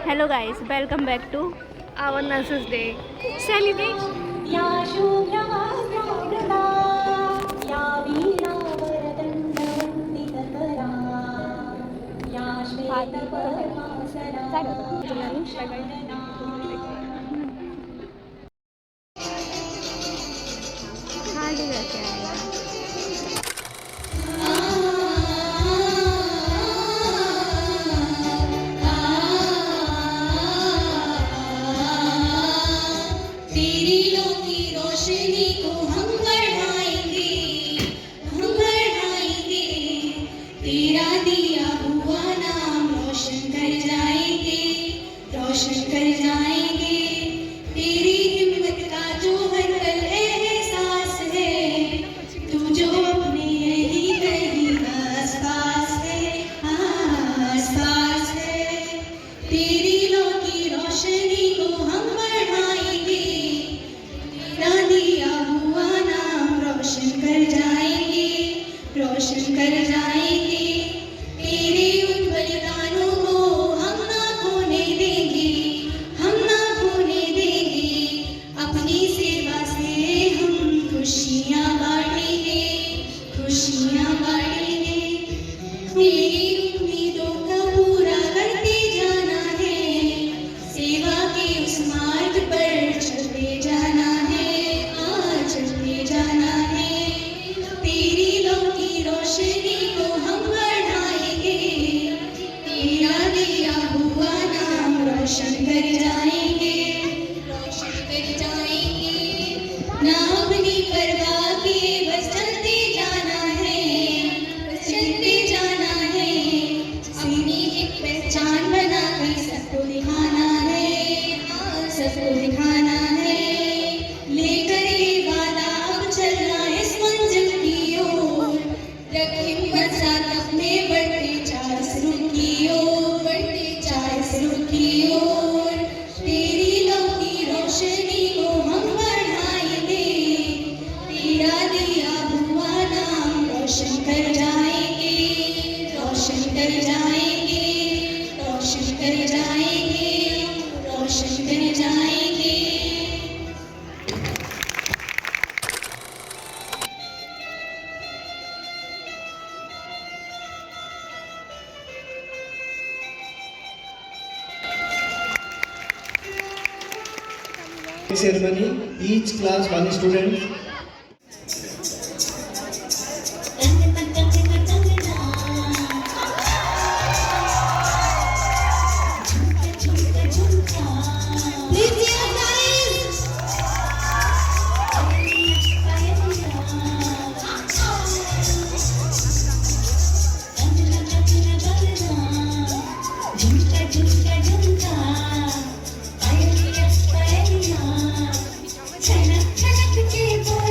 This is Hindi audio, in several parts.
Hello guys, welcome back to our Nurses Day celebration. या शुभ्रवस्त्रवृता या वीणावरदण्डवन्दितकरा या श्वेतपद्मासना हाँ ठीक है क्या है ceremony, each class one student. छनक छनक के बोल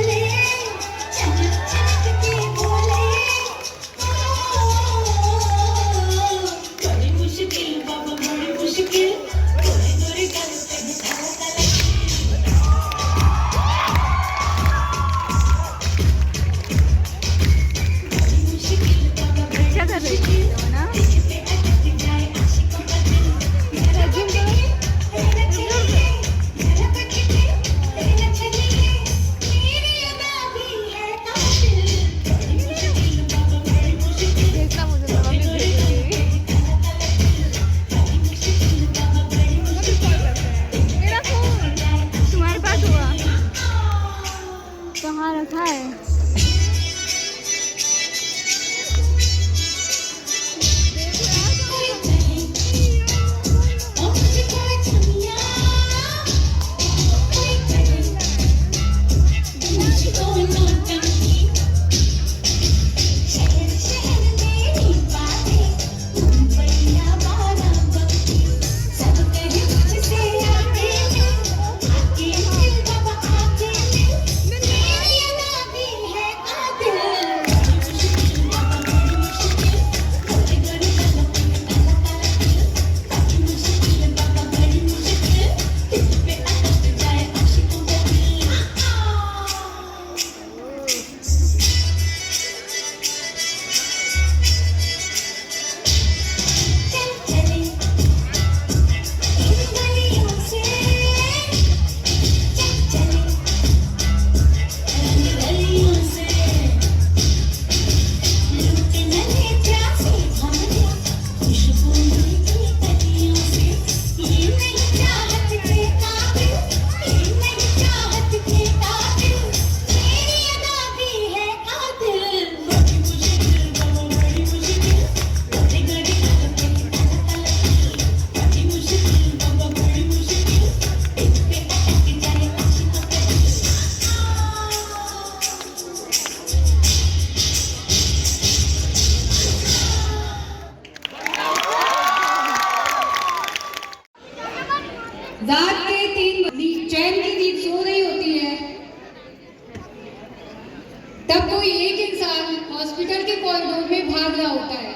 भाग रहा होता है।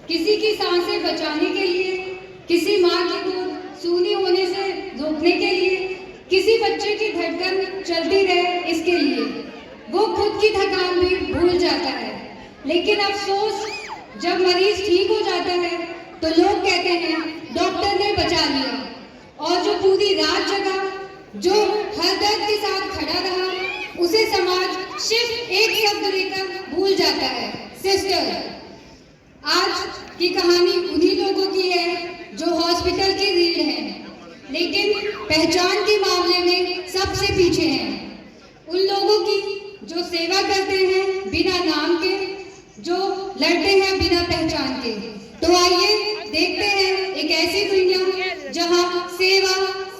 किसी की सांसें बचाने के लिए, किसी माँ की दूध सूनी होने से रोकने के लिए, किसी बच्चे की धड़कन चलती रहे इसके लिए वो खुद की थकान भी भूल जाता है। लेकिन अफसोस, जब मरीज ठीक हो जाता है तो लोग कहते हैं डॉक्टर ने बचा लिया, और जो पूरी रात जगा, जो हर दर्द के साथ खड़ा रहा, उसे समाज सिर्फ एक शब्द लेकर भूल जाता है, सिस्टर। आज की कहानी उन्हीं लोगों की है जो हॉस्पिटल की रीढ़ हैं, लेकिन पहचान के मामले में सबसे पीछे हैं। उन लोगों की जो सेवा करते हैं बिना नाम के, जो लड़ते हैं बिना पहचान के। तो आइए देखते हैं एक ऐसी दुनिया जहां सेवा,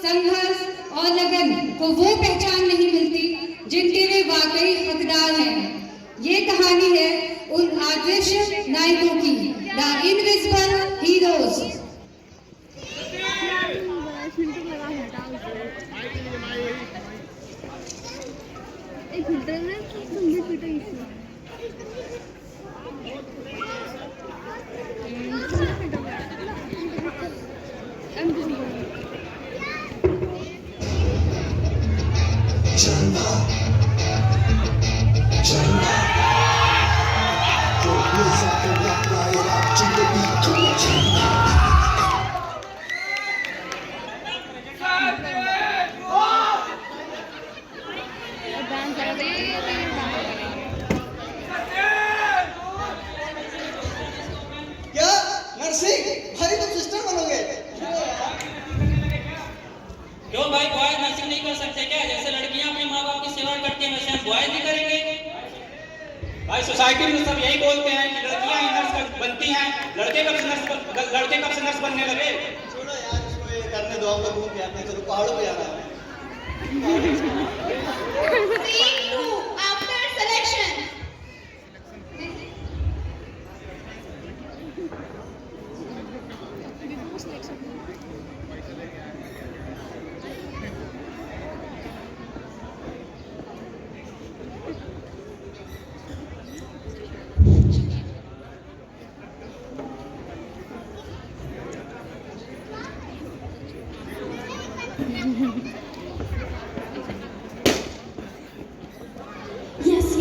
संघर्ष और लगन को वो पहचान नहीं मिलती जिनके वे वाकई हकदार हैं। ये कहानी है उन अदृश्य नायकों की, द इनविजिबल हीरोज। भाई तुम सिस्टर बनोगे? क्यों भाई, बॉयज नर्सिंग नहीं कर सकते क्या? जैसे लड़कियां अपने माँ बाप की सेवा करती हैं वैसे हम बॉयज भी करेंगे। भाई सोसाइटी में सब यही बोलते हैं कि लड़कियां ही नर्स बनती हैं, लड़के कब से नर्स बनने लगे? छोड़ो यार इसको, ये करने दो, हम लोग घूम के आते हैं। चलो पहाड़ों पे जाना है। आफ्टर सिलेक्शन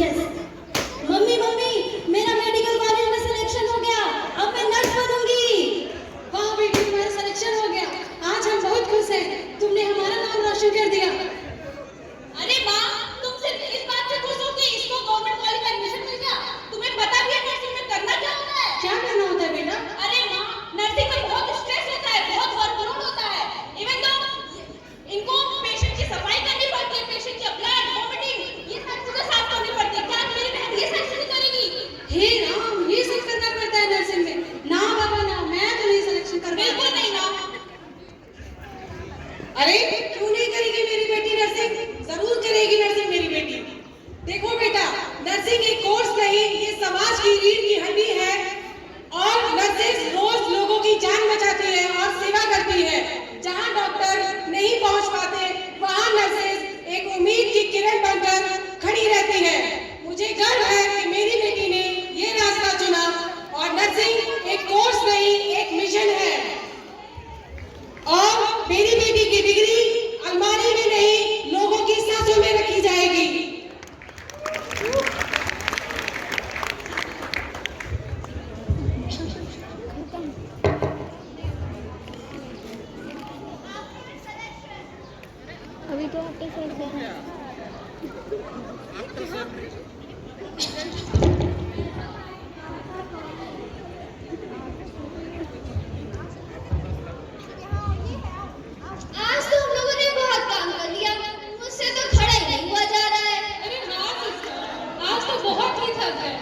यस मम्मी मेरा मेडिकल कॉलेज में सिलेक्शन हो गया, अब मैं नर्स बनूंगी। वाह बेटी, तुम्हारा सिलेक्शन हो गया, आज हम बहुत खुश हैं। तुमने हमारा नाम रोशन कर दिया। अरे माँ, तुम सिर्फ इस बात से खुश हो कि इसको गवर्नमेंट कॉलेज में एडमिशन मिल गया? तुम्हें पता भी है नर्सिंग में करना क्या होता है? क्या करना होता है बेटा? अरे माँ, नर्सिंग में बहुत स्ट्रेस होता है, बहुत वर्कलोड होता है। इवन तो इनको पेशेंट की सफाई करनी पड़ती है, पेशेंट की ब्लड वॉमिटिंग ये सारी चीजें साफ करनी पड़ती है। क्या मेरी बहन ये सारी चीजें करेगी? हे राम, ये सब करना पड़ता है नर्सिंग में? ना बाबा ना, मैं तो नहीं सिलेक्शन कर, बिल्कुल नहीं ना। अरे क्यों नहीं करेगी मेरी बेटी नर्सिंग? जरूर करेगी नर्सिंग मेरी बेटी। देखो बेटा, नर्सिंग एक कोर्स नहीं, ये समाज की रीढ़ की हड्डी है, और नर्सेस रोज लोगों की जान बचाती है और सेवा करती है। जहां डॉक्टर नहीं पहुंच पाते वहां नर्सेस एक उम्मीद की किरण बनकर खड़ी रहती है। मुझे गर्व है कि मेरी बेटी ने ये रास्ता चुना, और नर्सिंग एक कोर्स नहीं, एक मिशन है। और मेरी बेटी की डिग्री अलमारी में नहीं, लोगों की सांसों में रखी जाएगी। अभी तो आपके साथ है। आज तो हम लोगों ने बहुत काम कर लिया, मुझसे तो खड़ा ही नहीं हुआ जा रहा है। अरे हाँ सिस्टर, आज तो बहुत ही थक गए।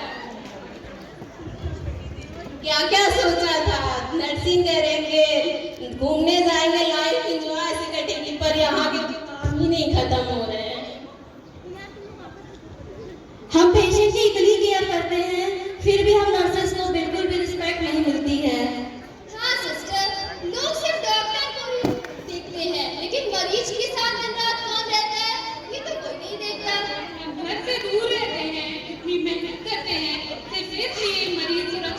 क्या क्या सोचा था, नर्सिंग करेंगे, घूमने जाएंगे, लाइफ एंजॉय से कटेगी, पर यहाँ के काम ही नहीं खत्म हो रहे हैं। हम पेशेंट की इतनी केयर करते हैं, फिर भी हम नर्सेस को बिल्कुल भी रिस्पेक्ट नहीं मिलती है। हाँ सिस्टर, लोग सिर्फ डॉक्टर को ही देखते हैं, लेकिन मरीज के साथ दिन रात कौन रहता है ये तो कोई नहीं देखता। हम घर से दूर रहते हैं, इतनी मेहनत करते हैं, सिर्फ इसलिए मरीज सुरक्षित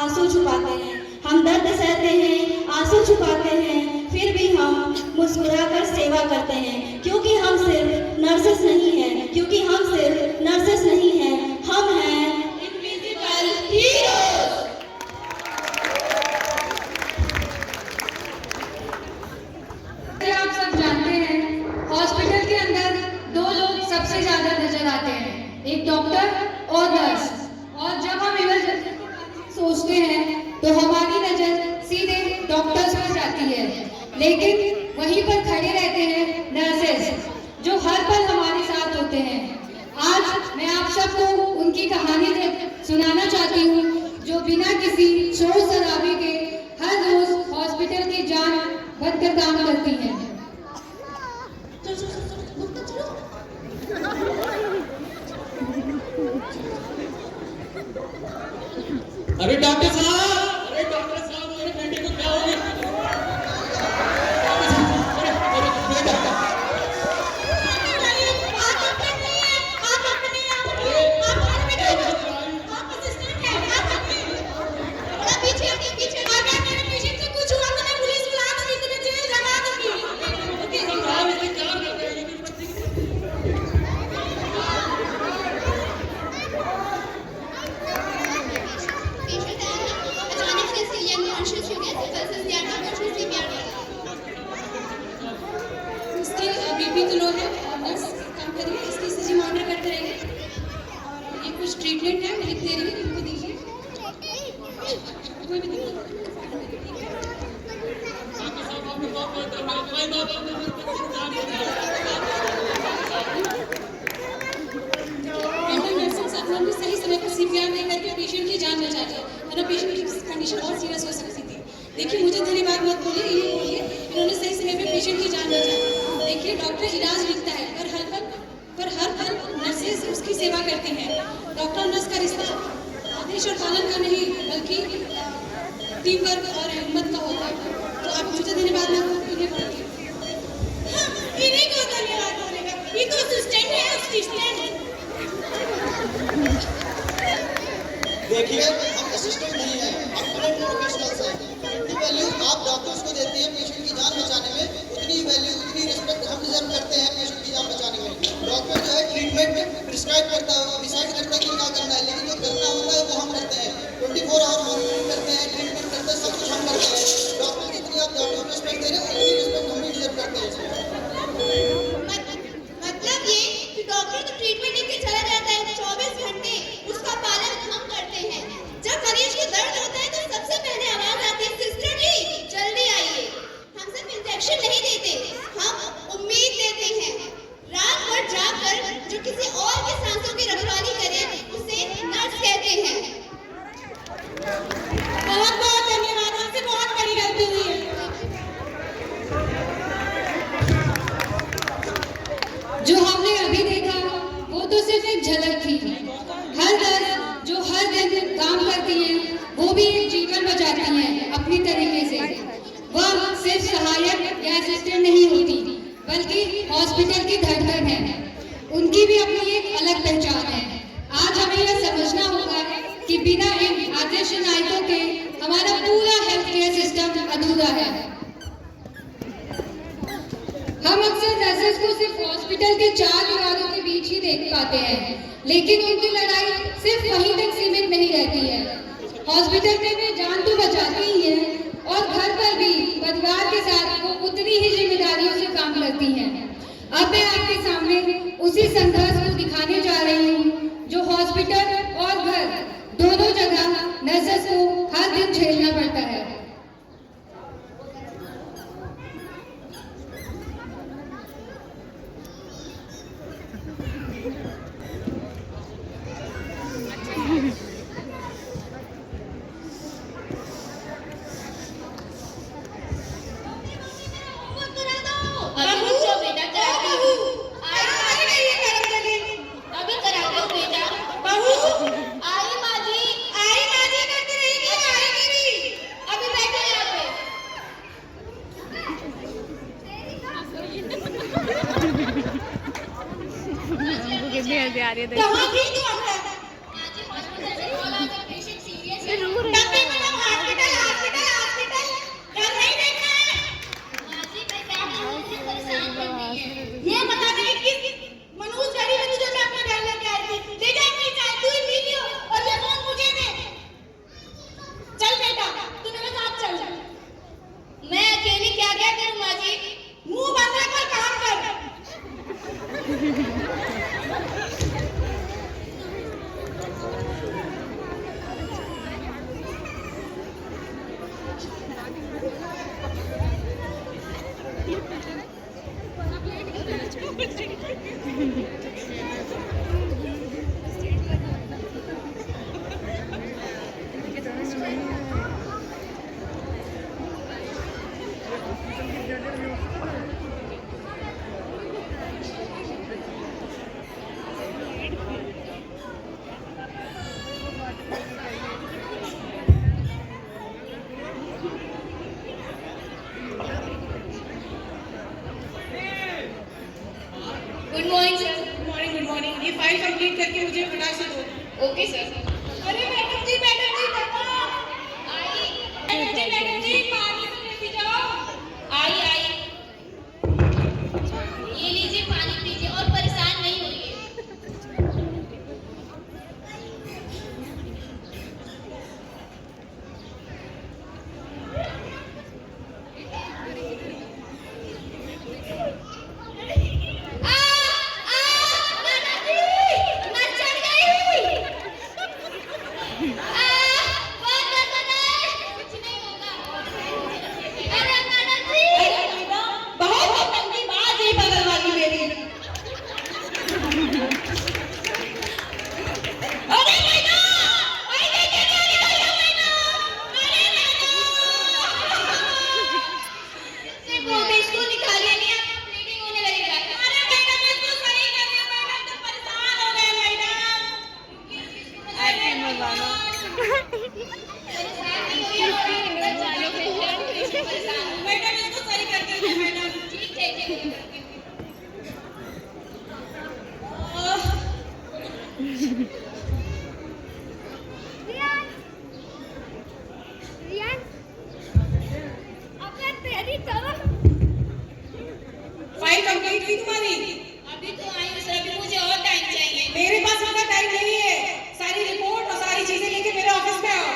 आंसू छुपाते हैं, हम दर्द सहते हैं, आंसू छुपाते हैं, फिर भी हम मुस्कुराकर सेवा करते हैं, क्योंकि हम सिर्फ नर्सेस नहीं हैं, क्योंकि हम सिर्फ नर्सेस नहीं हैं, हम हैं इनविजिबल हीरोज। आप सब जानते हैं, हॉस्पिटल के अंदर दो लोग सबसे ज्यादा नजर आते हैं, एक डॉक्टर और नर्स। और जब हम इमरजेंसी सोचते हैं तो हमारी नजर सीधे डॉक्टर्स पर जाती है, लेकिन वहीं पर खड़े रहते हैं नर्सेस, जो हर पल हमारे साथ होते हैं। आज मैं आप सबको उनकी कहानी सुनाना चाहती हूँ, जो बिना किसी शोर शराबे के हर रोज हॉस्पिटल की जान बनकर काम करती हैं। अरे डॉक्टर साहब, मेरे बेटे को क्या हो गया? बीपी तो लो है, नर्स काम करिए, इसकी ECG मॉनिटर करते रहिए। और ये कुछ ट्रीटमेंट है, मैं लिख दे रही हूँ, इनको दीजिए। कोई भी दिक्कत नहीं, सही समय पर CPR दे करके पेशेंट की जान बचा ली, वरना पेशेंट की कंडीशन और सीरियस हो सकती थी। देखिए, मुझे धन्यवाद मत बोलिए, ये बोलिए इन्होंने सही समय पे पेशेंट की जान बचा ली। देखिए, डॉक्टर इलाज लिखता है, पर हर पल नर्सेज उसकी सेवा करती हैं। डॉक्टर नर्स का रिश्ता आदेश और पालन का नहीं, बल्कि टीम वर्क और हिम्मत का होता है। तो आप मुझे धन्यवाद ना इन्हें बोलिए। इन्हीं को धन्यवाद बोलेगा, ये तो असिस्टेंट है, असिस्टेंट। देखिए, हम असिस्टेंट नहीं हैं, हम ट्रेंड प्रोफेशनल्स हैं। जितनी वैल्यू आप डॉक्टर्स को देते हैं पेशेंट की जान बचाने में, उतनी वैल्यू, उतनी रिस्पेक्ट हम डिजर्व करते हैं पेशेंट की जान बचाने में। डॉक्टर जो है ट्रीटमेंट प्रिस्क्राइब करता है, डिसाइड करता है कि क्या करना है, लेकिन जो करना होता है वो हम करते हैं। 24 आवर मॉनिटरिंग करते हैं, ट्रीटमेंट करते हैं, सब कुछ हम करते हैं। डॉक्टर जितनी आप डॉक्टर को रिस्पेक्ट दे रहे हैं, उतनी रिस्पेक्ट हम भी डिजर्व करते हैं। मतलब ये कि डॉक्टर तो ट्रीटमेंट लेके चला जाता है, 24 घंटे उसका पालन हम करते हैं। जब मरीज को दर्द होता है तो सबसे पहले आवाज आती है, सिस्टर जी जल्दी आइए। हम सिर्फ इंजेक्शन नहीं देते, हम उम्मीद देते हैं। रात भर जाग कर जो किसी और के सांसों की रखवाली करे, उसे नर्स कहते हैं। बहुत बहुत धन्यवाद, आपसे बहुत बड़ी गलती हुई है। जो हमने अभी देखा वो तो सिर्फ एक झलक थी। हर नर्स जो हर दिन काम करती है, वो भी एक जीवन बचाती है अपनी तरीके से। वह सिर्फ सहायक या असिस्टेंट नहीं होती, बल्कि हॉस्पिटल की धड़कन है। उनकी भी अपनी एक अलग पहचान है। आज हमें यह समझना होगा कि बिना इन आदर्श नायकों के हमारा पूरा हेल्थ केयर सिस्टम अधूरा है। हम अक्सर नर्सेस को सिर्फ हॉस्पिटल के 4 दीवारों के बीच ही देख पाते हैं, लेकिन उनकी लड़ाई सिर्फ वहीं तक सीमित नहीं रहती है। हॉस्पिटल में वे जान तो बचाती ही है, और घर पर भी परिवार के साथ वो उतनी ही जिम्मेदारियों से काम करती हैं। अब मैं आपके सामने उसी संघर्ष को दिखाने जा रही हूँ, जो हॉस्पिटल और घर दोनों जगह नर्सेस को हर दिन झेलना पड़ता है। हंसी आ रही है। कहाँ भी तो आता है। आज हॉस्पिटल से कॉल आकर पेशेंट सीरियस है। Okay sir. अरे मैडम जी मैडम जी पानी तो लेती जाओ। आई ये लीजिए पानी पीजिए और परेशान नहीं होइए। फाइल कंप्लीट की तुम्हारी? अभी तो आई हूँ सर, अभी मुझे और टाइम चाहिए। मेरे पास इतना टाइम नहीं है। सारी रिपोर्ट और सारी चीजें लेके मेरे ऑफिस में आओ।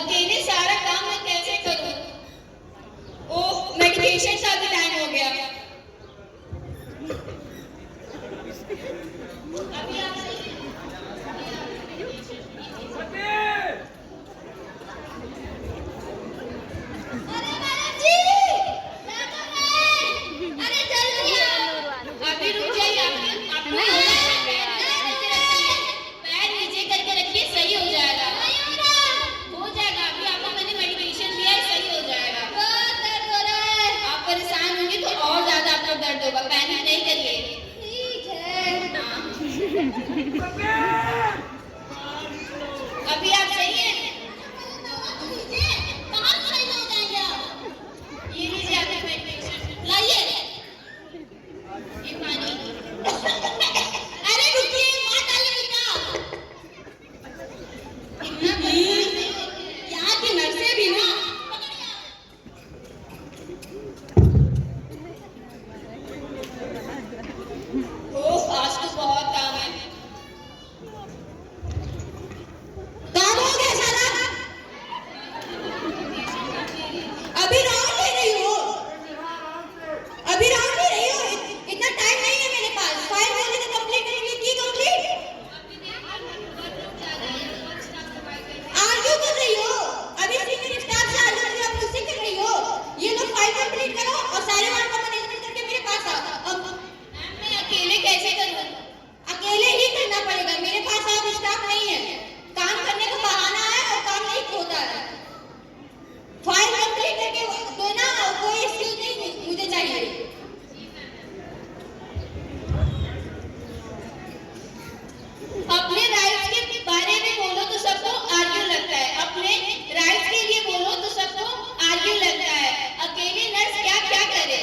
अकेले सारा काम मैं कैसे करूँ? ओह, मेडिकेशन का भी टाइम हो गया। अभी आप अरे मैडम जी, अरे जल्दी आओ। अभी रुक जाइए, आपको पैर नीचे करके रखिए, सही हो जाएगा। हो जाएगा, अभी आपको मैंने मेडिकेशन दिया है, सही हो जाएगा। बहुत दर्द हो रहा है। आप परेशान होंगे तो और ज्यादा आपको दर्द होगा, पैनिक नहीं करिए। ठीक है। अभी आप सही हैं? कहाँ सही हो जाएंगे आप? ये लीजिए आपका मेडिकेशन, लाइए ये पानी। अरे रुकिए, मार डालिए बेटा। इतना परेशान नहीं होइए। यहाँ की नर्सें भी ना। ओह, आज तो बहुत काम है। काम हो गया सारा? अभी राउंड ले रही हो? अभी राउंड ले रही हो? इतना टाइम नहीं है मेरे पास। फाइल बोले तो कंप्लीट करेंगे, की कंप्लीट? आर्ग्यू कर रही हो? अभी सीनियर स्टाफ से आर्ग्यू कर रही हो, आप मुझसे कर रही हो? ये लोग फाइल कंप्लीट करो और सारे वर्क का मैनेजमेंट करके मेरे पास आओ। अब मैं अकेले कैसे करूँ? अकेले ही करना पड़ेगा, मेरे पास अब स्टाफ नहीं है। काम करने का बहाना है और काम नहीं होता है। फाइल कंप्लीट करके दो ना, कोई एक्सक्यूज नहीं मुझे चाहिए। अपने राइट्स के बारे में बोलो तो सबको आर्ग्यू लगता है, अपने राइट्स के लिए बोलो तो सबको आर्ग्यू लगता है। अकेले नर्स क्या क्या करे?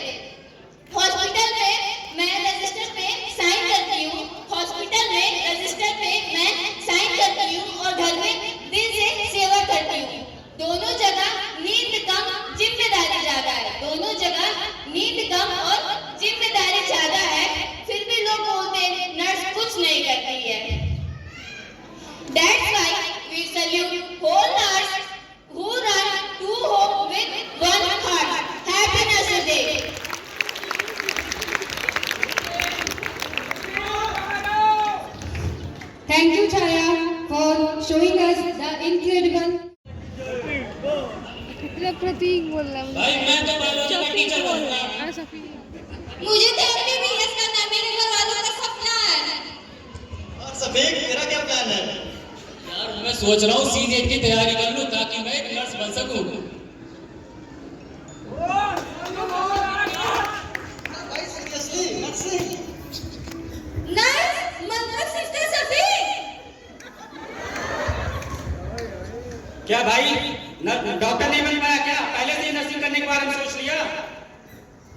हॉस्पिटल में मैं रजिस्टर पे साइन करती हूँ, हॉस्पिटल में रजिस्टर पे मैं साइन करती हूँ और घर में दिल से सेवा करती हूँ। दोनों जगह नींद कम, जिम्मेदारी ज्यादा है। दोनों जगह नींद कम और जिम्मेदारी ज्यादा है, फिर भी लोग बोलते हैं नर्स कुछ नहीं करती है। That's why we salute whole nurse who run to home with one heart. Happy Nurses Day. Thank you, Chaya, for showing us the incredible. प्रतीक बोल रहा हूँ। भाई मैं तो बायोलॉजी का टीचर बनूंगा। मुझे तो MBBS करना है, मेरे घर वालों का सपना है। और सफेद तेरा क्या प्लान है? यार मैं सोच रहा हूँ C-NET की तैयारी कर लूँ ताकि मैं एक नर्स बन सकूँ। भाई सीरियसली नर्सिंग? नर्स मतलब सिस्टर सफी? क्या भाई डॉक्टर नहीं बन पाया क्या? पहले से ही नर्सिंग करने के बारे में सोच लिया?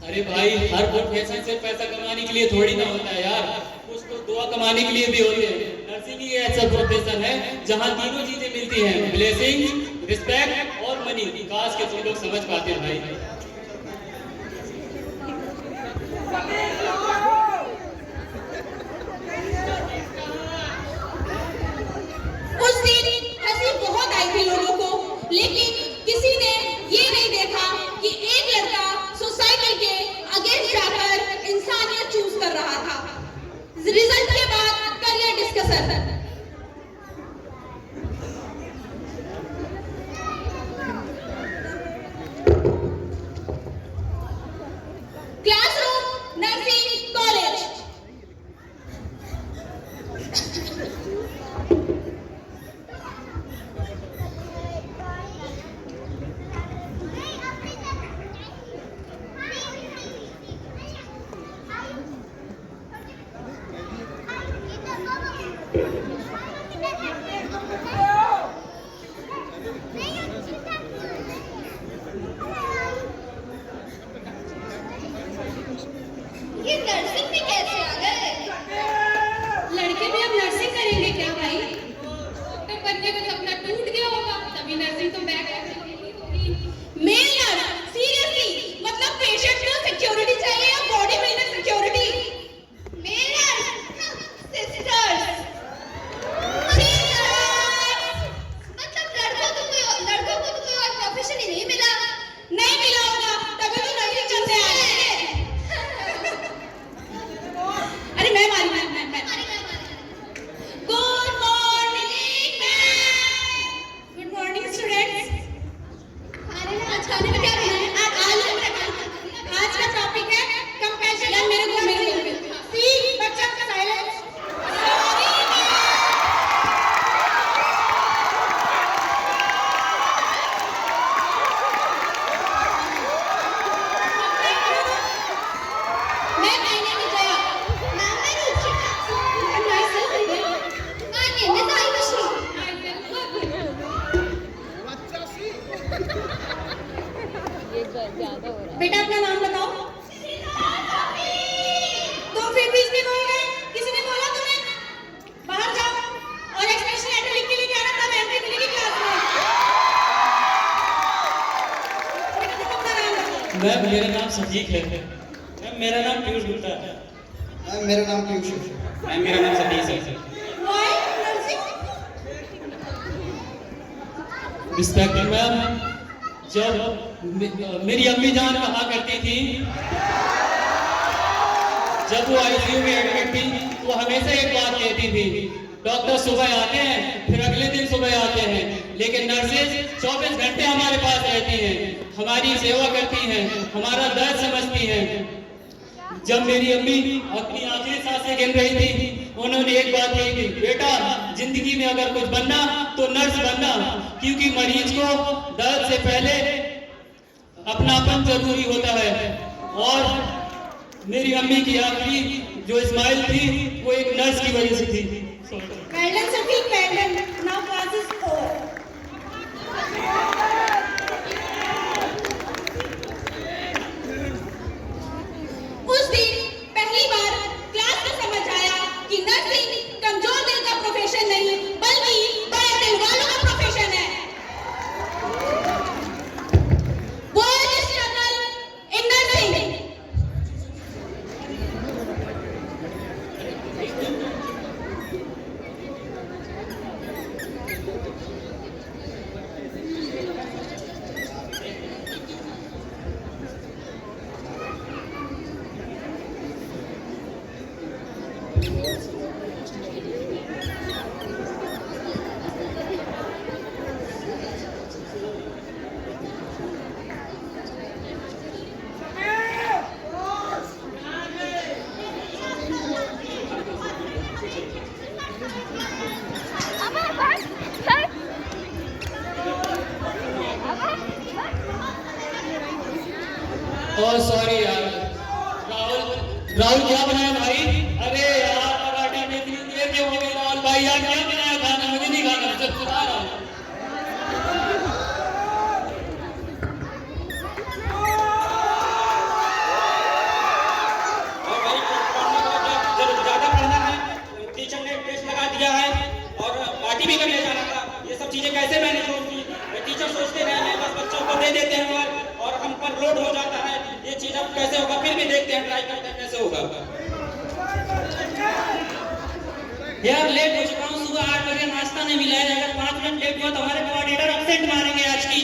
अरे भाई हर प्रोफेशन से पैसा कमाने के लिए थोड़ी ना होता है यार, कुछ तो दुआ कमाने के लिए भी होते हैं। नर्सिंग ही ऐसा प्रोफेशन है जहाँ तीनों चीजें मिलती हैं, ब्लेसिंग, रिस्पेक्ट और मनी। काश के तुम लोग समझ पाते भाई। उस दिन हंसी बहुत आई थी लोगों को, लेकिन किसी ने ये नहीं देखा कि एक लड़का सोसाइटी के अगेंस्ट जाकर इंसानियत चूज कर रहा था। रिजल्ट के बाद career discussion. Classroom nursing college. ये नर्सिंग में कैसे आ गए? लड़के भी अब नर्सिंग करेंगे क्या भाई? तो बनने का सपना टूट गया होगा, तभी नर्सिंग तो बैक होगी। मेल नर्स, सीरियसली मतलब पेशेंट को सिक्योरिटी चाहिए या body builder security? Male nurse, sisters, मतलब लड़कों को तो कोई और प्रोफेशन ही नहीं मिला। नहीं मिला होगा तभी तो नर्सिंग करते आए हैं। अरे मैं good morning ma'am. Good morning students. खाने में क्या बना है? आज का टॉपिक है कंपैशन। यार मेरे को सी बच्चा साइलेंस। मैं कहने में गया मैम मैं रुचिका। मानिए मैं ताई बशी। बेटा अपना नाम बताओ। तुम फिर बीच में बोल गए। किसी ने बोला तुम्हें? बाहर जाओ और एक्सप्रेशन लेटर लिख के लेके आना, तब एंट्री मिलेगी क्लास में। बेटा तुम अपना नाम बताओ। मैम मेरा नाम सजीक है। मैम मेरा नाम पीयूष गुप्ता है। मैम मेरा नाम पीयूष है। मैम मेरा नाम सतीश है। Why nursing? रिस्पेक्टेड मैम, जब मेरी अम्मी जान कहा करती थी, जब वो आईसीयू में एडमिट थी, वो हमेशा एक बात कहती थी, डॉक्टर सुबह आते हैं फिर अगले दिन सुबह आते हैं, लेकिन नर्सेज 24 घंटे हमारे पास रहती हैं, हमारी सेवा करती हैं, हमारा दर्द समझती हैं। जब मेरी अम्मी अपनी आखिरी सांसें गिन रही थी, उन्होंने एक बात कही थी, बेटा जिंदगी में अगर कुछ बनना तो नर्स बनना, क्योंकि मरीज को दर्द से पहले अपनापन जरूरी होता है। और मेरी अम्मी की आखिरी जो स्माइल थी वो एक नर्स की वजह से थी। Well done, Sadiq, well done. Now class is over. उस दिन पहली बार क्लास में समझ आया कि नर्सिंग कमजोर दिल का प्रोफेशन नहीं बल्कि बड़े दिल वालों का प्रोफेशन है। World struggle in nursing. और सॉरी यार, राहुल क्या बनाया भाई? अरे यार पराठे में इतनी देर क्यों हो गई? राहुल भाई यार क्या बनाया खाना? मुझे नहीं खाना, जब सुना रहा हूँ। और भाई जब ज्यादा पढ़ना है, टीचर ने टेस्ट लगा दिया है, सोचते नहीं हैं, बस बच्चों को दे देते हैं और हम पर लोड हो जाता है। ये चीज अब कैसे होगा, फिर भी देखते हैं, ट्राई करते हैं कैसे होगा। यार लेट हो चुका हूँ, सुबह 8 बजे नाश्ता नहीं मिला है, अगर 5 मिनट लेट हुआ तो हमारे कोऑर्डिनेटर एब्सेंट मारेंगे आज की।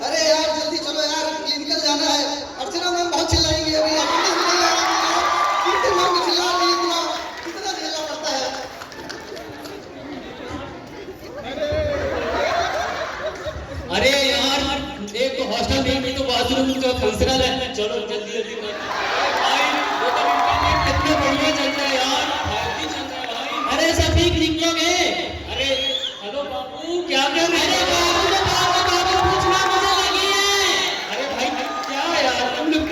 अरे यार जल्दी चलो यार, क्लिनिकल जाना है। अर्चना मैम बहुत चिल्लाएंगी अभी, अटेंडेंस नहीं आ रही है। टीचर मैम चिल्ला रही है, कितना झेलना पड़ता है। अरे यार एक तो हॉस्टल में भी तो बाथरूम तो फंक्शनल है, चलो जल्दी जल्दी भाई, वो तो इंटरनेट कितने बढ़िया चलता है यार, 5G चल रहा है भाई। अरे सब ठीक निकलोगे? अरे हेलो बाबू क्या कर रहे हो? बाबू पूछना मुझे लगी है। अरे भाई क्या यार तुम लोग,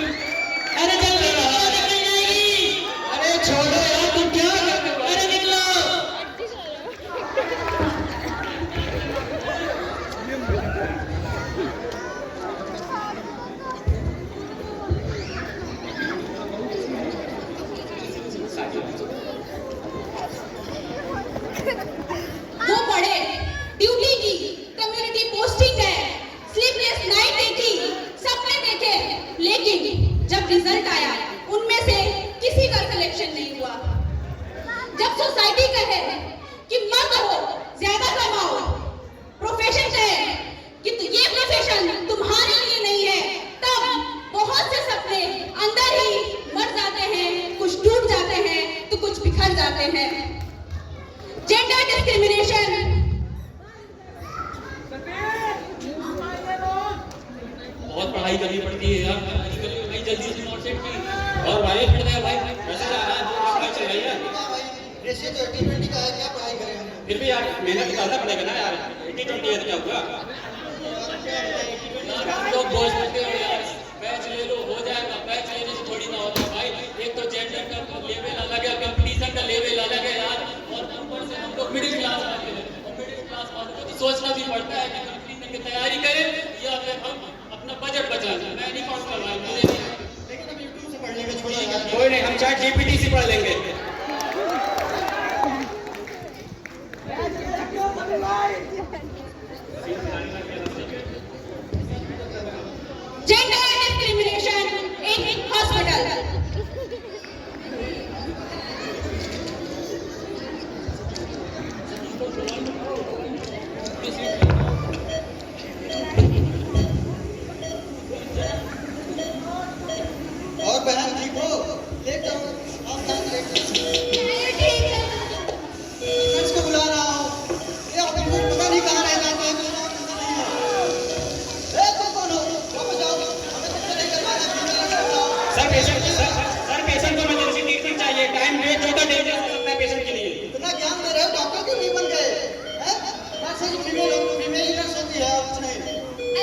अरे जल्दी निकल जाएगी। अरे छोड़ो यार तुम क्या कर रहे हो? अरे निकलो। वो पढ़े, ड्यूटी की, कम्युनिटी पोस्टिंग है, स्लीपलेस नाइट देखी, सपने देखे, लेकिन जब रिजल्ट आया उनमें से किसी का सिलेक्शन नहीं हुआ। जब सोसाइटी कहे कि मत हो, ज्यादा कमाओ, प्रोफेशन कहे कि ये प्रोफेशन तुम्हारे लिए नहीं है, तब बहुत से सपने अंदर ही मर जाते हैं, कुछ टूट जाते हैं तो कुछ बिखर जाते हैं। जेंडर डिस्क्रिमिनेशन, बहुत पढ़ाई करनी पड़ती है यार, भाई जल्दी से नोट सेट की और भाई पढ़ गया भाई, वैसे जा रहा है जो पढ़ाई चल रही है। रेशियो तो 80-20 का है, क्या पढ़ाई करें हम? फिर भी यार मेहनत तो करना पड़ेगा ना यार, 80-20 है तो क्या हुआ यार, लोग बोझ करते हो यार, बैच ले लो हो जाएगा, बैच लेने से थोड़ी ना होता भाई। एक तो जेंडर का लेवल अलग है, कंपटीशन का लेवल अलग है यार, और ऊपर से हम लोग मिडिल क्लास वाले हैं, और मिडिल क्लास वालों को तो सोचना भी पड़ता है कि कंपटीशन की तैयारी करें या फिर हम अपना बजट बचा लें। मैं नहीं पढ़ता भाई, मुझे नहीं, लेकिन हम यूट्यूब से पढ़ लेंगे, छोड़िएगा। कोई नहीं, हम चैट जीपीटी से पढ़ लेंगे। Gender discrimination in hospital. और बहन ठीक हो? लेट जाओ, आप शायद लेट जाओ। नर्स को बुला रहा हूँ। ये ऑपरेशन पता नहीं कहाँ रह जाते हैं, मेरा ऑपरेशन नहीं है। तुम कौन हो? वापस जाओ, हमें तुमसे नहीं करवाना, फीमेल नर्स को बुलाओ। सर पेशेंट को इमरजेंसी ट्रीटमेंट चाहिए, टाइम वेस्ट होता है, डेंजरस हो सकता है पेशेंट के लिए। इतना ज्ञान दे रहे हो, डॉक्टर क्यों नहीं बन गए? हैं? नर्स ही फीमेल नर्स होती है, और कुछ नहीं।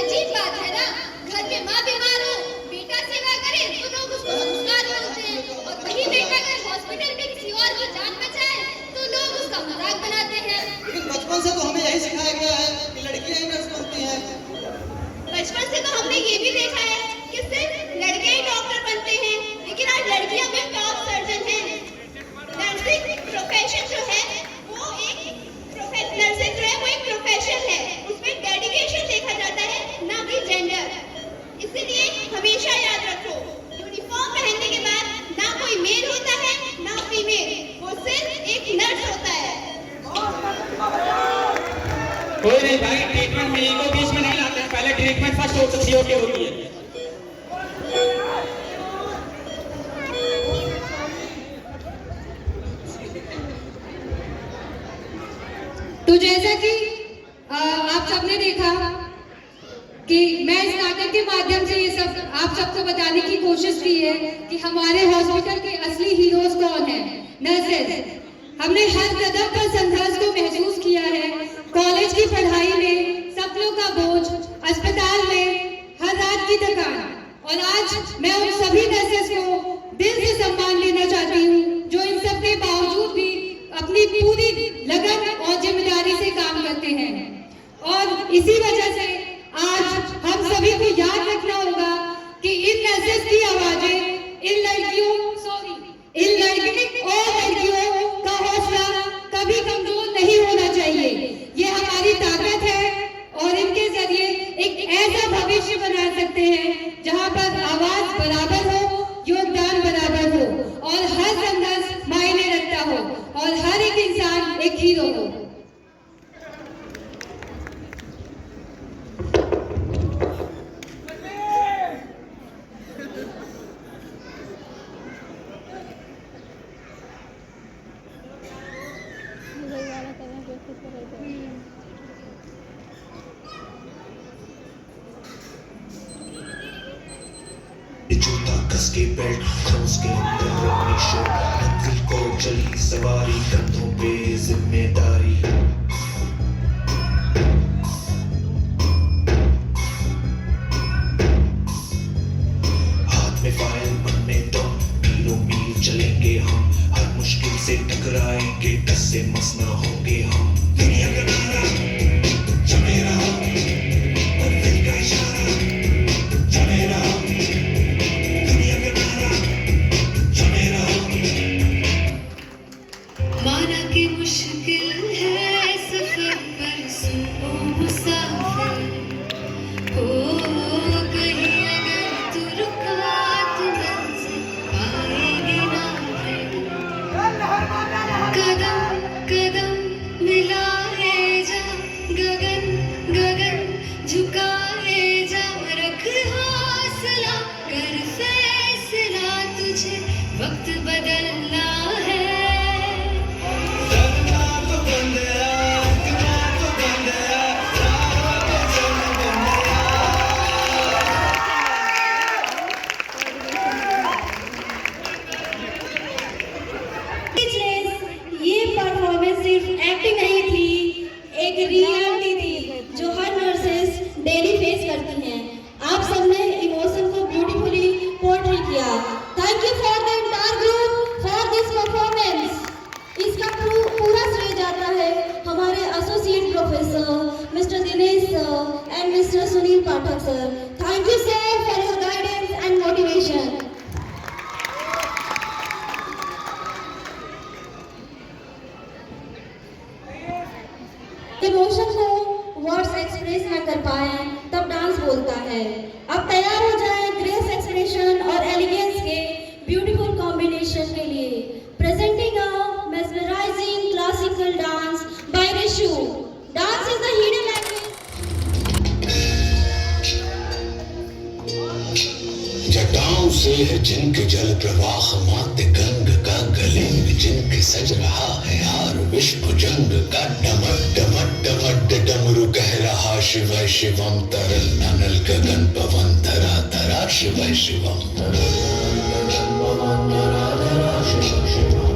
अजीब बात है ना, घर में माँ बीमार हो, बेटा सेवा करे तो लोग उसको संस्कार बोलते हैं, और वही बेटा अगर हॉस्पिटल में किसी और की जान बचाए तो लोग उसका मजाक बनाते हैं। लेकिन बचपन से तो हमें यही सिखाया गया है कि लड़कियां ही नर्स बनती हैं। बचपन से तो हमने ये भी देखा है कि सिर्फ लड़के ही डॉक्टर बनते हैं, लेकिन आज लड़कियां भी टॉप सर्जन हैं। नर्सिंग प्रोफेशन जो है वो नर्सिंग जो है वो एक प्रोफेशन है, उसमें डेडिकेशन देखा जाता है, ना कि जेंडर। इसलिए हमेशा याद रखो, यूनिफॉर्म पहनने के बाद ना कोई मेल होता है ना फीमेल, वो सिर्फ एक नर्स होता है। कोई नहीं भाई, ट्रीटमेंट में ईगो बीच में नहीं लाते हैं, पहले ट्रीटमेंट फर्स्ट होती है। तो जैसा कि आप सबने देखा कि मैं इस नाटक के माध्यम से ये सब आप सबको बताने की कोशिश की है कि हमारे हॉस्पिटल के असली हीरोज कौन हैं, नर्सेज। हमने हर कदम पर संघर्ष को महसूस किया है, कॉलेज की पढ़ाई में सपनों का बोझ, अस्पताल में हर रात की थकान, और आज मैं उन सभी नर्सेज को दिल से सम्मान देना चाहती हूँ जो इन सब के बावजूद भी अपनी पूरी लगन और जिम्मेदारी से काम करते हैं। और इसी वजह से आज हम सभी को याद रखना होगा कि इन नर्सेज की आवाजें इन लड़कियों और लड़कियों का हौसला कभी नहीं होना चाहिए। ये हमारी ताकत है और इनके जरिए एक ऐसा भविष्य बना सकते हैं जहां पर आवाज बराबर हो, योगदान बराबर हो और हर संघर्ष मायने रखता हो और हर एक इंसान एक हीरो हो। जूता कस के बेल्ट ठोस के अंदर अपनी शो मंजिल को चली सवारी कंधों पे जिम्मेदारी हाथ में फाइल बनने दो मीलों मील चलेंगे हम हर मुश्किल से टकराएंगे टस से मस न होंगे हम दुनिया का नारा जमे रहो और दिल का इशारा जमे रहो माना कि मुश्किल है सफर पर सुनो मुसाफिर हो कहीं अगर तू रुका तो मंजिल पाएगी ना फिर कदम कदम मिलाए जा गगन गगन झुकाए जा रख हौसला कर फैसला तुझे वक्त बदलना है। ये परफॉर्मेंस सिर्फ एक्टिंग नहीं थी, एक रियलिटी थी जो हर नर्सेस डेली फेस करती हैं। आप सबने इमोशन को ब्यूटीफुली पोर्ट्रे किया। Thank you for the entire group for this performance. इसका पूरा श्रेय जाता है हमारे associate professor mister Dinesh sir and mister Sunil Pathak sir. Thank you sir for your guidance and motivation. Emotion को वर्ड्स एक्सप्रेस न कर पाए तब डांस बोलता है। अब तैयार हो जाए ग्रेस एक्सप्रेशन और एलिगेंस के ब्यूटीफुल कॉम्बिनेशन के लिए। Presenting a mesmerising classical dance by Rishu. Dance is the hidden language. जटाओं से है जिनके जल प्रवाह माते गंग का गलिंग जिनके सज रहा है हार विश्व जंग का डमट डमट डमट डमरू कह रहा शिव शिवम तरल ननल गगन पवन धरा धरा शिव शिवम तरल गगन पवन धरा धरा शिव शिवम।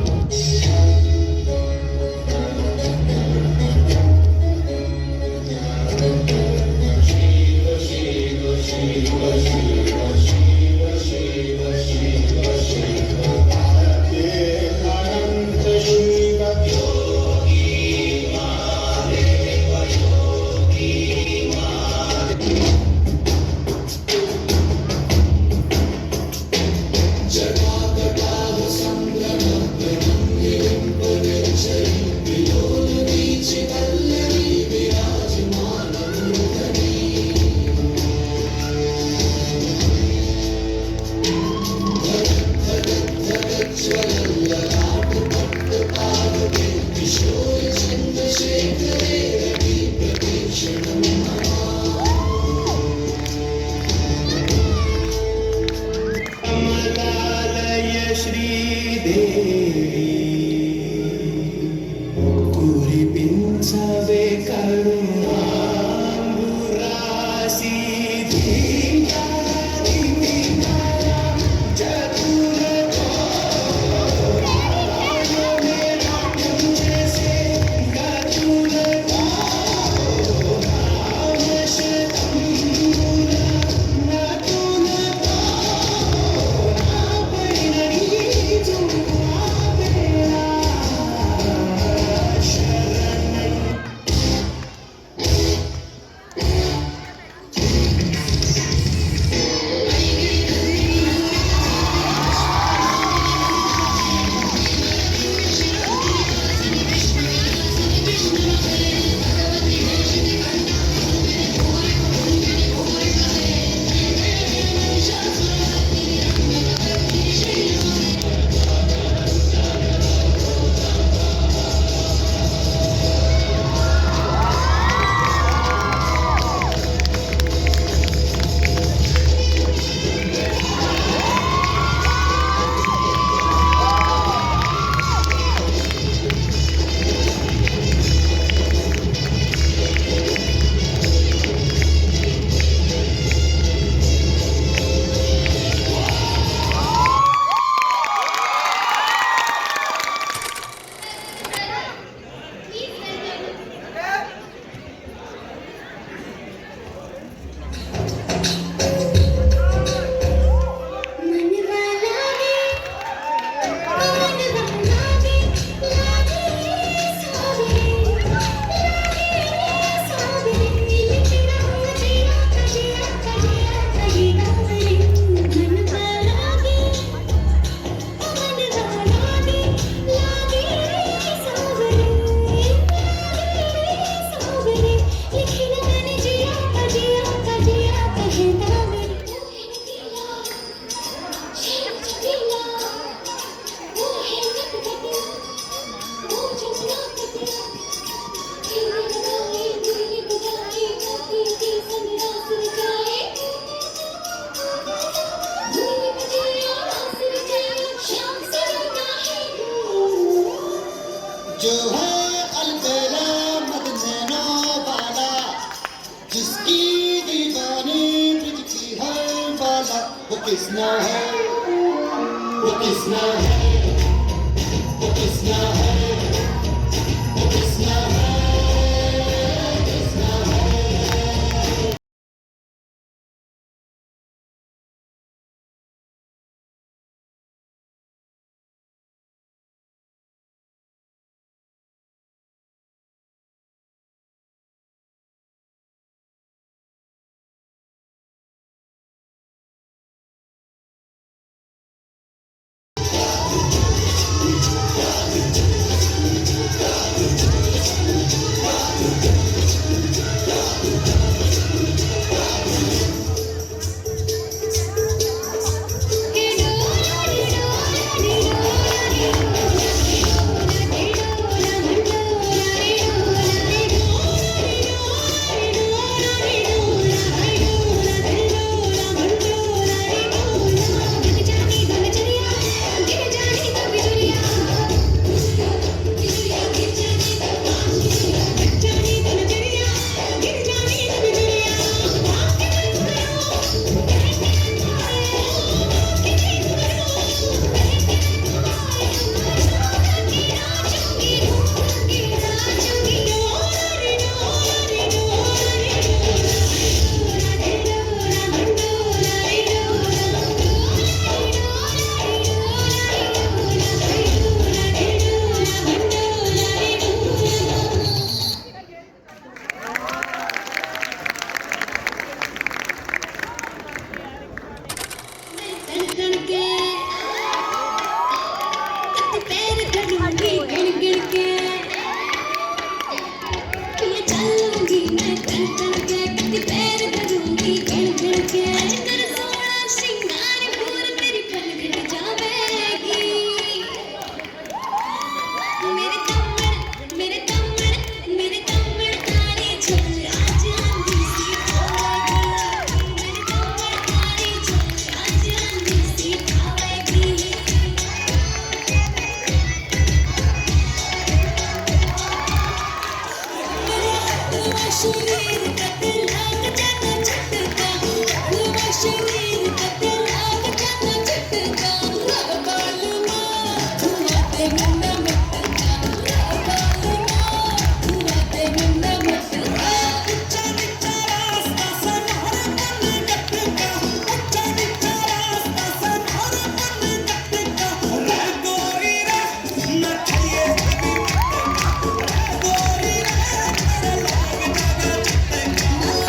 किसना है, वो किसना है, वो किसना है, वो किसना है, किसना है। Thank you.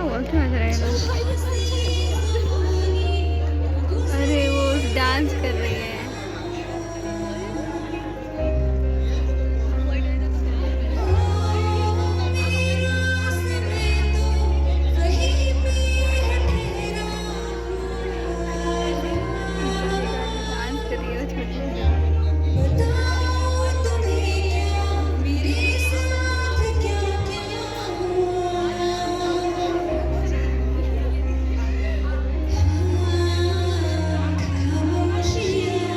बहुत मजा आएगा। अरे वो डांस कर रही है। डांस कर रही है छोटी। खामोशियाँ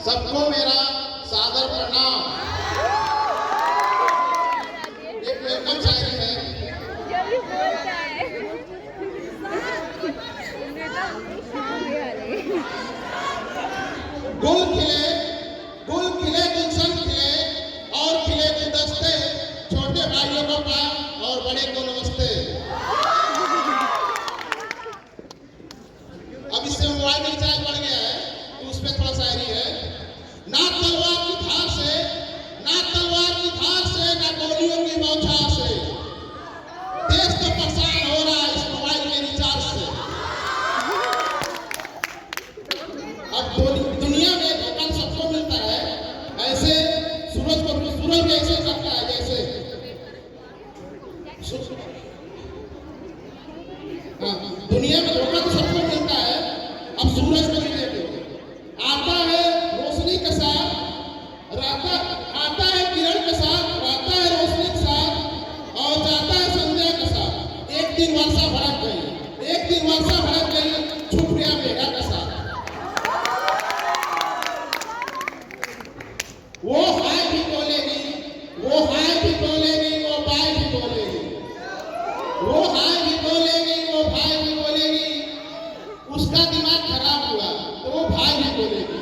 सबको मेरा सादर प्रणाम। एक वेलकम शायरी है। जब भी बोलता है गुल खिले गुलशन खिले और खिले गुलदस्ते, छोटे भाइयों को प्रणाम और बड़े को नमस्ते। अब इससे मोबाइल रिचार्ज बढ़ गया है तो उसमें थोड़ा शायरी है। ना तलवार की धार से, ना तलवार की धार से, ना गोलियों की बौछार से, देश तो परेशान हो रहा है इस मोबाइल के रिचार्ज से। अब दुनिया में धोखा सबको मिलता है, ऐसे सूरज भी ऐसे करता है जैसे दुनिया में धोखा तो सबको मिलता है। अब सूरज को भी देखो, आता है रोशनी के साथ, आता है किरण के साथ, रहता है रोशनी के साथ और जाता है संध्या के साथ। एक दिन वर्षा भड़क गई, एक दिन वर्षा भड़क गई, छुप गया मेघा के साथ। वो हाय भी बोलेगी, वो हाय भी बोलेगी, वो बाय भी बोलेगी, वो हाय भी बोलेगी, वो भाई भी बोलेगी। उसका दिमाग खराब हुआ तो वो भाई भी बोलेगी।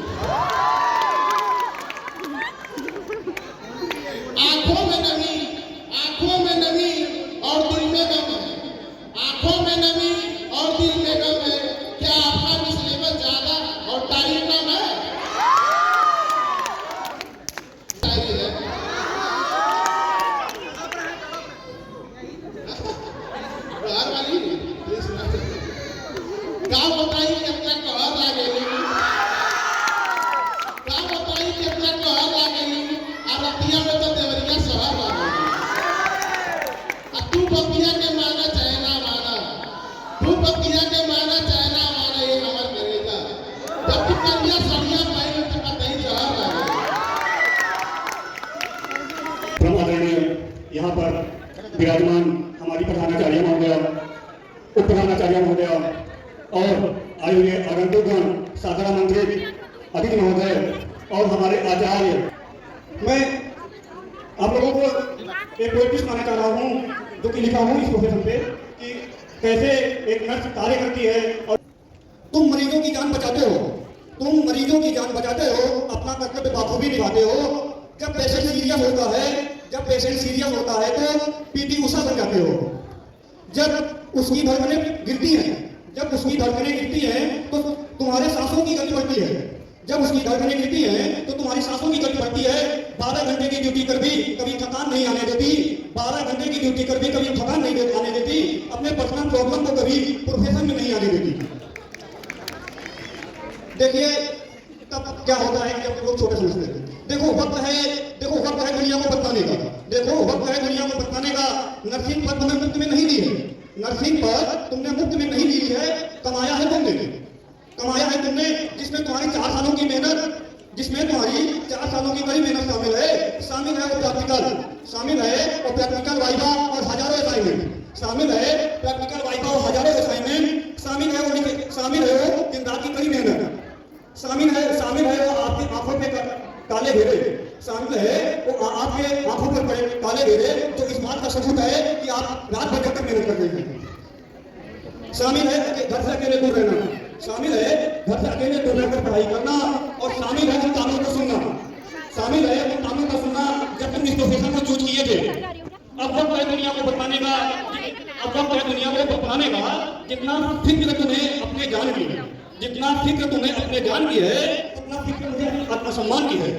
आंखों में नमी, आंखों में नमी और दिल में गम है, आंखों में नमी और दिल में गम है। क्या आपका भी सिलेबस ज्यादा और तारीख कम है? बाहर वाली का बताई कि अपना कहर लागेली, का बताई कि अपना कहर लागेली, और रतिया में तो देवरिया शहर लागेली। अब तू बतिया के माना चाहे ना माना, तू बतिया के माना चाहे ना माना, ये हमार करेगा। जब तू करिया सड़िया पाई तो कतई शहर लागेली। यहाँ पर विराजमान हमारी प्रधानाचार्य महोदया, उप प्रधानाचार्य महोदया और आए हुए आगंतुकगण, सादर आमंत्रित अतिथि महोदय और हमारे आचार्य, मैं आप लोगों को एक पोएट्री सुनाना चाह रहा हूँ जो कि लिखा हूँ इस प्रोफेशन पे कि कैसे एक नर्स कार्य करती है। और तुम मरीजों की जान बचाते हो, तुम मरीजों की जान बचाते हो, अपना कर्तव्य बाखूबी निभाते हो। जब पेशेंट सीरियस होता है, जब पेशेंट सीरियस होता है तो पीटी उषा बन जाते हो। जब उसकी धड़कनें गिरती हैं, जब उसकी धड़कनें गिरती हैं तो तुम्हारे सांसों की गति बढ़ती है। जब उसकी धड़कनें गिरती हैं तो तुम्हारी सांसों की गति बढ़ती है। 12 घंटे की ड्यूटी कर भी कभी थकान नहीं आने देती, 12 घंटे की ड्यूटी कर भी कभी थकान नहीं आने देती, अपने पर्सनल प्रॉब्लम को कभी प्रोफेशन में नहीं आने देती। देखिए तब क्या होता है जब लोग छोटे समझते हैं। देखो वक्त है दुनिया को बताने का, देखो वक्त है दुनिया को बताने का। नर्सिंग पद तुम्हें मुफ्त में नहीं दी है, नर्सिंग पद तुमने मुफ्त में नहीं ली है, कमाया है तुमने, कमाया है तुमने, जिसमें तुम्हारी 4 सालों की मेहनत, जिसमें तुम्हारी 4 सालों की कड़ी मेहनत शामिल है। शामिल है वो प्रैक्टिकल, शामिल है वो प्रैक्टिकल वाइवा और हजारों असाइनमेंट, शामिल है प्रैक्टिकल वाइवा और हजारों असाइनमेंट, शामिल है वो दिन रात की कड़ी मेहनत, शामिल है वो आपकी आंखों पे काले घेरे, शामिल है वो आपके आंखों पर पड़े काले घेरे जो इस बात का सबूत है कि आप रात भर तक मेहनत कर रहे हैं। शामिल है घर से अकेले दूर रहना, शामिल है घर से अकेले दूर रहकर पढ़ाई करना, और शामिल है उन कानों को सुनना, शामिल है उन कानों का सुनना जब तुम इस प्रोफेशन को चूज किए थे। अब वक्त है दुनिया को बताने का, अब वक्त है दुनिया को बताने का, जितना फिक्र तुम्हें अपने जान की है, जितना फिक्र तुम्हें अपने जान की है, उतना फिक्र मुझे आत्मसम्मान की है।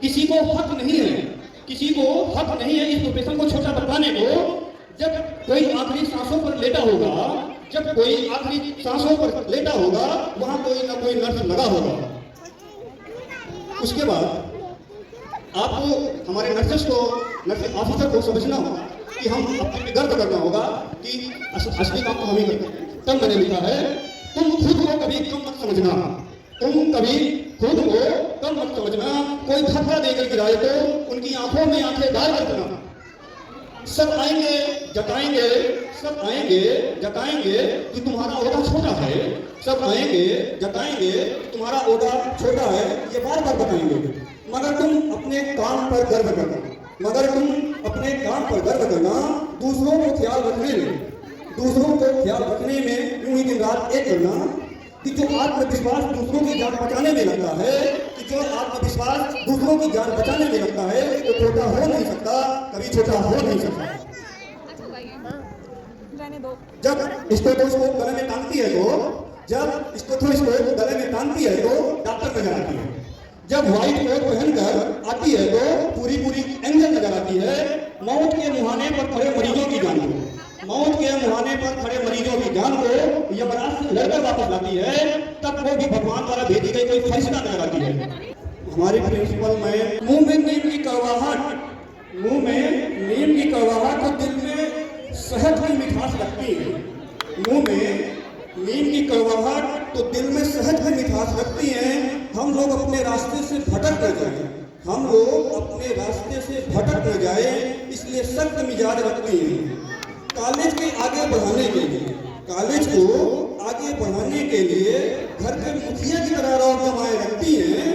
किसी को हक नहीं है, किसी को हक नहीं है इस प्रोफेशन को छोटा बताने को। जब कोई आखिरी सांसों पर लेटा होगा, जब कोई आखिरी सांसों पर लेटा होगा, वहां कोई ना कोई नर्स लगा होगा। उसके बाद आपको हमारे नर्सेस को, नर्सिंग ऑफिसर को समझना होगा कि हम अपने गर्व करना होगा कि असली काम तो हम ही करते हैं। तब मैंने लिखा है, तुम खुद को कभी कम मत समझना, तुम कभी खुद को कम मत समझना। कोई धक्का देकर गिराए तो उनकी आंखों में आंखें डाल कर देना। सब आएंगे जताएंगे, सब आएंगे जताएंगे कि तुम्हारा ओहदा छोटा है, सब आएंगे जताएंगे कि तुम्हारा ओहदा छोटा है, ये बार बार बताएंगे। मगर तुम अपने काम पर गर्व करना, मगर तुम अपने काम पर गर्व करना, दूसरों को ख्याल रखने में, दूसरों को ख्याल रखने में यूं ही दिन रात एक करना कि जो आत्मविश्वास दूसरों की जान बचाने में लगता है, कि जो आत्मविश्वास दूसरों की जान बचाने में लगता है, तो छोटा हो नहीं सकता, कभी छोटा हो नहीं सकता। जब स्टेथोस्कोप गले में टांगती है तो, जब स्टेथोस्कोप गले में टांगती है तो डॉक्टर नजर आती है, जब व्हाइट कोट पहनकर आती है तो पूरी एंजल नजर आती है। मौत के मुहाने पर खड़े मरीजों की जान को, मौत के मुहाने पर खड़े मरीजों की जान को यमराज से लड़कर वापस लाती है, तब वो भी भगवान द्वारा भेजी गई कोई फरिश्ता नजर आती है। हमारे प्रिंसिपल में मुंह में नीम की कड़वाहट, मुंह में नीम की कड़वाहट तो दिल में शहद की मिठास लगती है, मुंह में नीम की कड़वाहट तो दिल में शहद की मिठास लगती है। हम लोग अपने रास्ते से भटक न जाए, हम लोग अपने रास्ते से भटक न जाए, इसलिए सख्त मिजाज रखती हैं। कॉलेज के आगे बढ़ाने के लिए, कॉलेज को आगे बढ़ाने के लिए घर के मुखिया की तरह रौब जमाए रखती हैं।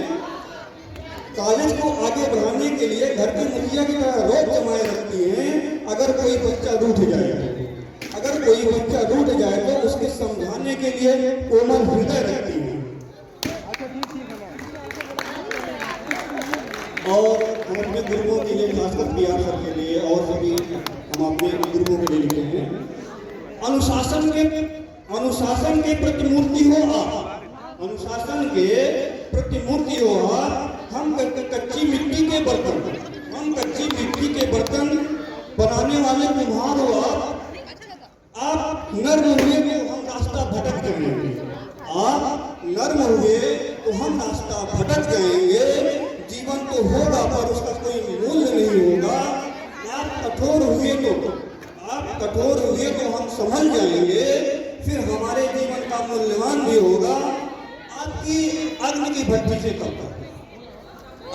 कॉलेज को आगे बढ़ाने के लिए घर के मुखिया की तरह रौब जमाए रखती हैं। अगर कोई बच्चा रूठ जाए, अगर कोई बच्चा रूठ जाए तो उसके समझाने के लिए कोमल हृदय रखती हैं। और हम अपने गुरुओं के लिए, खासकर PR सर के लिए और सभी हम अपने गुरुओं के लिए लिखते हैं, अनुशासन के प्रतिमूर्ति हो आप, अनुशासन के प्रतिमूर्ति हो आप। हम कच्ची मिट्टी के बर्तन, हम कच्ची मिट्टी के बर्तन बनाने वाले कुम्हार हो आप नर्म हुए तो हम रास्ता भटक जाएंगे, आप नर्म हुए तो हम रास्ता भटक जाएंगे। जीवन तो होगा पर उसका कोई मूल्य नहीं होगा। आप कठोर हुए तो, आप कठोर हुए तो हम संभल जाएंगे, फिर हमारे जीवन का मूल्यवान भी होगा। आपकी अग्नि की भट्टी से तपकर,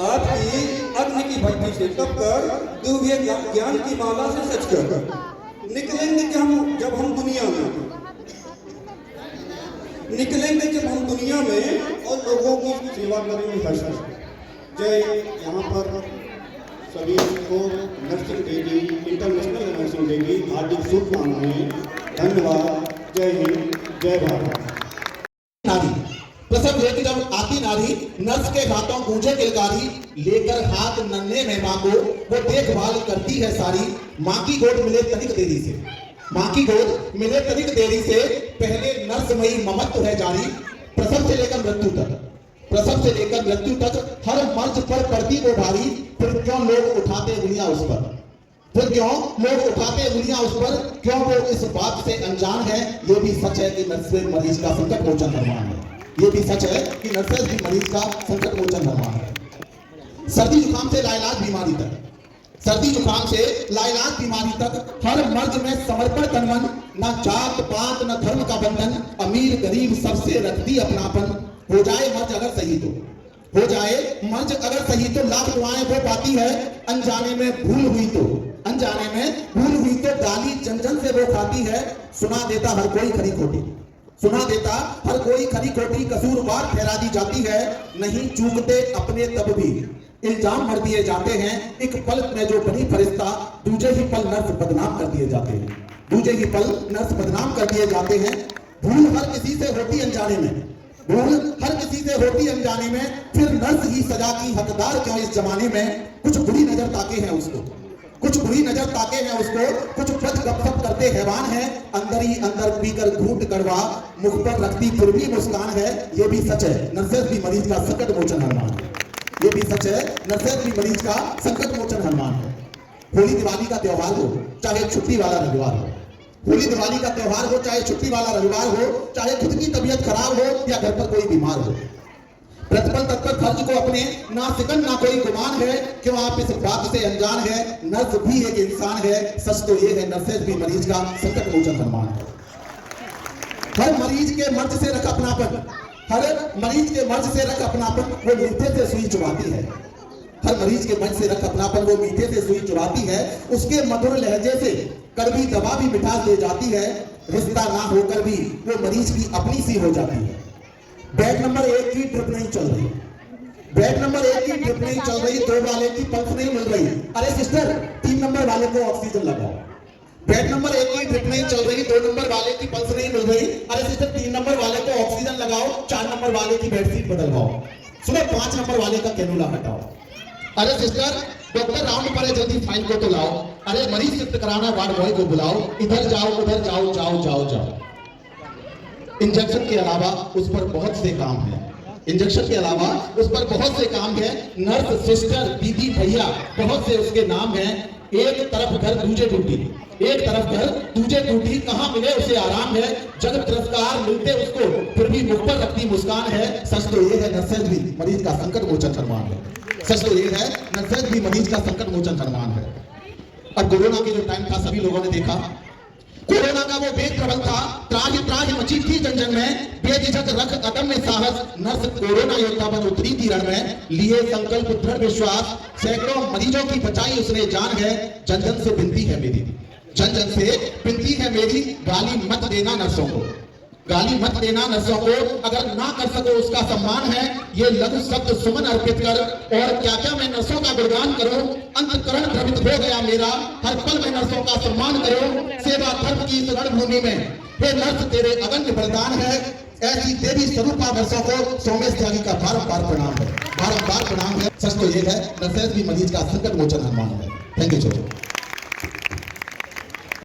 आपकी अग्नि की भट्टी से तपकर, दिव्य ज्ञान की माला से सच कर निकलेंगे जब हम दुनिया में निकलेंगे, जब हम दुनिया में और लोगों की सेवा करेंगे हर समय। जय, यहाँ पर सभी को नर्सिंग डे की, इंटरनेशनल नर्सिंग डे की हार्दिक शुभकामनाएं। धन्यवाद। जय हिंद, जय भारत। नारी प्रसव लेकर जब आती नारी, नर्स के हाथों गूंजे किलकारी, लेकर हाथ नन्हे में मां को वो देखभाल करती है सारी। मां की गोद मिले तनिक देरी से, मां की गोद मिले तनिक देरी से, पहले नर्समयी ममत्व है जारी। प्रसव से लेकर मृत्यु तक, प्रसव से लेकर मृत्यु तक हर मर्ज पर पड़ती वो भारी। फिर क्यों लोग उठाते उंगलियां उस पर, फिर क्यों लोग उठाते उंगलियां उस पर, क्यों वो इस बात से अनजान है। ये भी सच है कि नर्सेज मरीज का संकट मोचन धर्मान है, ये भी सच है कि नर्सेज भी मरीज का संकट मोचन धर्मान है। सर्दी जुकाम से लाइलाज बीमारी तक, सर्दी जुकाम से लाइलाज बीमारी तक हर मर्ज में समर्पण तनमन। न जात पात न धर्म का बंधन, अमीर गरीब सबसे रखती अपनापन। हो जाए मर्ज अगर सही तो, हो जाए मर्ज अगर सही तो लाख दुआएं वो पाती है। अनजाने में भूल हुई तो, अनजाने में भूल हुई तो गाली जन जन से वो खाती है। सुना देता हर कोई खरी खोटी, सुना देता हर कोई खरी खोटी, कसूरवार ठहरा दी जाती है। नहीं चूकते अपने तब भी इल्जाम भर दिए जाते हैं। एक पल में जो बनी फरिश्ता, दूजे ही पल नर्स बदनाम कर दिए जाते हैं, दूजे ही पल नर्स बदनाम कर दिए जाते हैं। भूल हर किसी से होती अनजाने में, भूल हर किसी से होती अनजाने में। फिर नर्स ही सजा की हकदार क्यों इस जमाने में। कुछ बुरी नजर ताके हैं उसको, कुछ बुरी नजर ताके हैं उसको, कुछ बच गपशप करते हैवान है। अंदर ही अंदर पीकर घूंट कड़वा, मुख पर रखती पूर्वी मुस्कान है। ये भी सच है नर्सेज भी मरीज का संकट मोचन हनुमान है, ये भी सच है नर्सेज भी मरीज का संकट मोचन हनुमान है। होली दिवाली का त्योहार हो चाहे छुट्टी वाला रविवार हो, होली दिवाली का त्योहार हो चाहे छुट्टी वाला रविवार हो, चाहे खुद की तबीयत खराब हो या घर पर कोई बीमार हो, प्रतिपल तत्पर खर्च को अपने ना सिकन ना कोई गुमान है। क्यों आप इस बात से अनजान है, नर्स भी एक इंसान है। सच तो ये है नर्सेज भी मरीज का संकट मोचन हनुमान है। हर मरीज के मर्ज से रख अपनापन, हर मरीज के मर्ज से रख अपनापन। वो मीठे से सुई चुबाती है, हर मरीज के मन से रख अपनापन, वो मीठे से सुई चुराती है, उसके मधुर लहजे से कड़वी दवा भी मिठास दे जाती है, रिश्ता ना होकर भी वो मरीज की अपनी सी हो जाती है। बेड नंबर 1 की ड्रिप नहीं चल रही, बेड नंबर 1 की ड्रिप नहीं चल रही, 2 वाले की पल्स नहीं मिल रही, अरे सिस्टर 3 नंबर वाले को ऑक्सीजन लगाओ। बेड नंबर 1 की ड्रिप नहीं चल रही, 2 नंबर वाले की पल्स नहीं मिल रही, अरे सिस्टर 3 नंबर वाले को ऑक्सीजन लगाओ, 4 नंबर वाले की बेडशीट बदलवाओ, सुनो 5 नंबर वाले का कैनुला हटाओ। अरे सिस्टर डॉक्टर राउंड पर है, जल्दी फाइल को तो लाओ, अरे मरीज शिफ्ट कराना, वार्ड बॉय को बुलाओ, इधर जाओ उधर जाओ, जाओ जाओ जाओ। इंजेक्शन के अलावा उस पर बहुत से काम है, इंजेक्शन के अलावा उस पर बहुत से काम है, नर्स सिस्टर दीदी भैया बहुत से उसके नाम हैं। एक तरफ घर दूजे टूटी, एक तरफ घर दूजे टूटी, कहां मिले उसे आराम है, जग तिरस्कार मिलते उसको फिर भी मुख पर रखती मुस्कान है। सच तो ये है नर्सेज भी मरीज का संकट मोचन फरमान है, सच तो ये है नर्सेज भी मरीज का संकट मोचन फरमान है। अब कोरोना के जो टाइम था सभी लोगों ने देखा, कोरोना का वो वेग प्रबल था, त्राहि त्राहि मची थी जन जन में, बेझिझक रख कदम में साहस, नर्स कोरोना योद्धा बन उतरी थी रण में, लिए संकल्प दृढ़ विश्वास, सैकड़ों मरीजों की बचाई उसने जान है। जन जन से विनती है मेरी, जन जन से विनती है मेरी, गाली मत देना नर्सों को, गाली मत देना नर्सों को, अगर ना कर सको उसका सम्मान है। ये लघु शब्द सुमन अर्पित कर, और क्या क्या मैं नर्सों का गुणगान करूं, अंतकरण द्रवित हो गया मेरा, हर पल में नर्सों का सम्मान करो, सेवा धर्म की इस रणभूमि में हे नर्स तेरे अगण्य बलिदान है। ऐसी देवी स्वरूपा नर्सों को सोमेश त्यागी का बारंबार प्रणाम है, बारंबार प्रणाम है। सच तो ये है नर्सेज भी मरीज का संकट मोचन हनुमान है। Thank you.